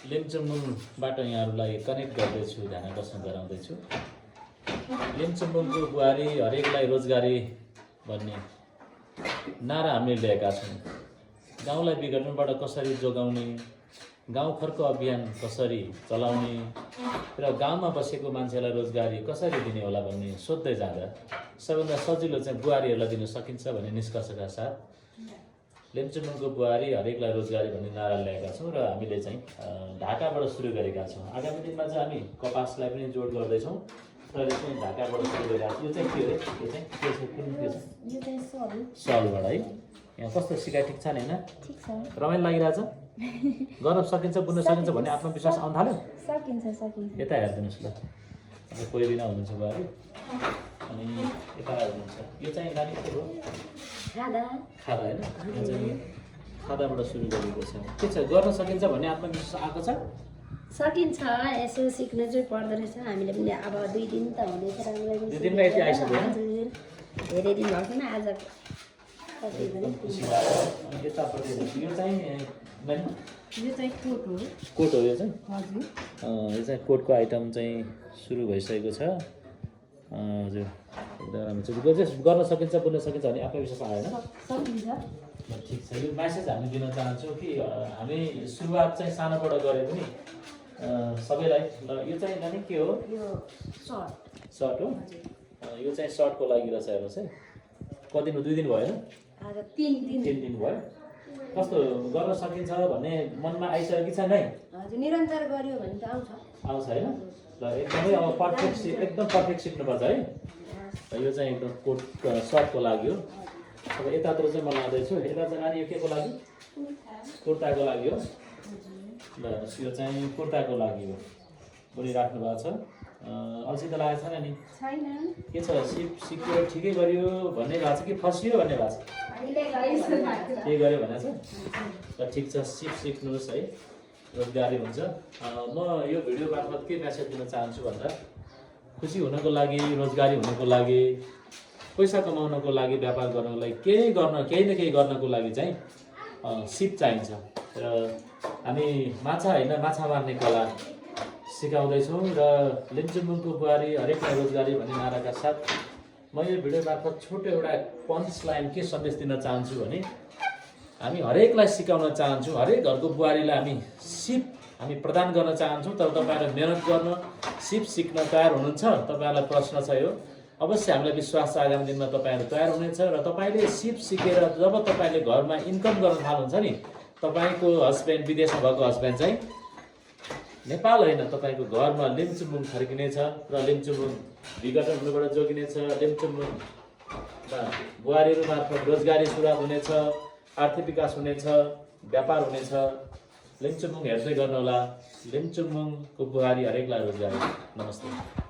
लिम्चुम्बुङबाट यहाँहरूलाई कनेक्ट गर्दैछु, ध्यानाकर्षण गराउँदैछु। लिम्चुम्बुङको बुहारी हरेकलाई रोजगारी भन्ने नारा हामीले ल्याएका छौँ। गाउँलाई विघटनबाट कसरी जोगाउने, गाउँ खर्क अभियान कसरी चलाउने र गाउँमा बसेको मान्छेलाई रोजगारी कसरी दिने होला भन्ने सोध्दै जाँदा सबभन्दा सजिलो चाहिँ बुहारीहरूलाई दिन सकिन्छ भन्ने निष्कर्षका साथ लिम्चुम्बुङको बुहारी हरेकलाई रोजगारी भन्ने नारा ल्याएका छौँ र हामीले चाहिँ ढाकाबाट सुरु गरेका छौँ। आगामी दिनमा चाहिँ हामी कपासलाई पनि जोड गर्दैछौँ र चाहिँ ढाकाबाट सुरु गरेका छौँ। यो चाहिँ के हो? यो चाहिँ के छ? कुन के छ? यो चाहिँ सलबाट है। यहाँ कस्तो सिकाइ ठिक छ नि होइन? ठिक छ। रमाइलो लागिरहेछ? गर्न सकिन्छ, बुझ्न सकिन्छ भन्ने आत्मविश्वास आउन थाल्यो? सकिन्छ सकिन्छ। यता हेरिदिनुहोस् ल। अब कोही बिना हुनुहुन्छ बुहारी अनि यता हुनुहुन्छ। यो चाहिँ नानी के हो? खादा खादा होइन? यो चाहिँ खादाबाट सुरु गरेको छ। के छ, गर्न सकिन्छ भन्ने आत्मविश्वास आएको छ? सकिन्छ। यसो सिक्नु चाहिँ पर्दो रहेछ। हामीले पनि अब 2 दिन त हुँदैछ राम्ररी। 2 दिनमा यति आइसक्यो होइन? धेरै दिन भएको छैन आज। एकदम खुसी लाग्यो। अनि यतापट्टि यो चाहिँ नानी? यो चाहिँ कोट हो। कोट हो यो चाहिँ? हजुर। यो चाहिँ कोटको आइटम चाहिँ सुरु भइसकेको छ। हजुर, एकदम राम्रो छ। गर्न सकिन्छ, बुझ्न सकिन्छ भने आत्मविश्वास आएन? सकिन्छ। ठिक छ। यो म्यासेज हामी दिन चाहन्छौँ कि हामी सुरुवात चाहिँ सानोबाट गरे पनि सबैलाई। ल यो चाहिँ नानी के हो? यो सर्ट। सर्ट हो? यो चाहिँ सर्टको लागि रहेछ। हेर्नुहोस् है, कति दिन? 2 दिन भयो होइन? आज 3 दिन। 3 दिन भयो। कस्तो गर्न सकिन्छ भन्ने मनमा आइसक्यो कि छैन? हजुर, निरन्तर गर्यो भने त आउँछ। आउँछ होइन? ल एकदमै अब एकदम पर्फेक्ट सिक्नुपर्छ है। यो चाहिँ एकदम कोट सर्टको लागि हो। अब यतातिर चाहिँ म लाँदैछु। यता चाहिँ नानी यो के को लागि? कुर्ताको लागि हो। ल यो चाहिँ कुर्ताको लागि हो। बुनिराख्नु भएको छ। अल्छी त लागेको छैन नि? छैन। के छ, सिक्यो ठिकै गरियो भन्ने भएको छ कि फसियो भन्ने भएको छ? के गर्यो भनेको छ? ल ठिक छ, सिक्नुहोस् है, रोजगारी हुन्छ। म यो भिडियो मार्फत के मेसेज दिन चाहन्छु भन्दा खुसी हुनको लागि, रोजगारी हुनको लागि, पैसा कमाउनको लागि, व्यापार गर्नको लागि, केही न केही गर्नको लागि चाहिँ सिप चाहिन्छ। र हामी माछा होइन, माछा मार्ने कला सिकाउँदैछौँ र लिम्चुम्बुङको बुहारी हरेकलाई रोजगारी भन्ने नाराका साथ म यो भिडियो मार्फत छोटो एउटा पन्च लाइन के सन्देश दिन चाहन्छु भने हामी हरेकलाई सिकाउन चाहन्छौँ। हरेक घरको बुहारीलाई हामी सिप प्रदान गर्न चाहन्छौँ। तर तपाईँहरूले मेहनत गर्न, सिप सिक्न तयार हुनुहुन्छ? तपाईँहरूलाई प्रश्न छ यो। अवश्य हामीलाई विश्वास छ आगामी दिनमा तपाईँहरू तयार हुनेछ र तपाईँले सिप सिकेर जब तपाईँले घरमा इन्कम गर्न थाल्नुहुन्छ नि, तपाईँको हस्बेन्ड, विदेशमा भएको हस्बेन्ड चाहिँ नेपाल होइन, तपाईँको घरमा लिम्चुम्बुङ फर्किनेछ र लिम्चुम्बुङ विघटन हुनुबाट जोगिनेछ। लिम्चुम्बुङमा बुहारीहरू मार्फत रोजगारी सुरुवात हुनेछ, आर्थिक विकास हुनेछ, व्यापार हुनेछ। लिम्चुम्बुङ हेर्दै गर्नुहोला। लिम्चुम्बुङको बुहारी हरेकलाई रोजगारी। नमस्ते।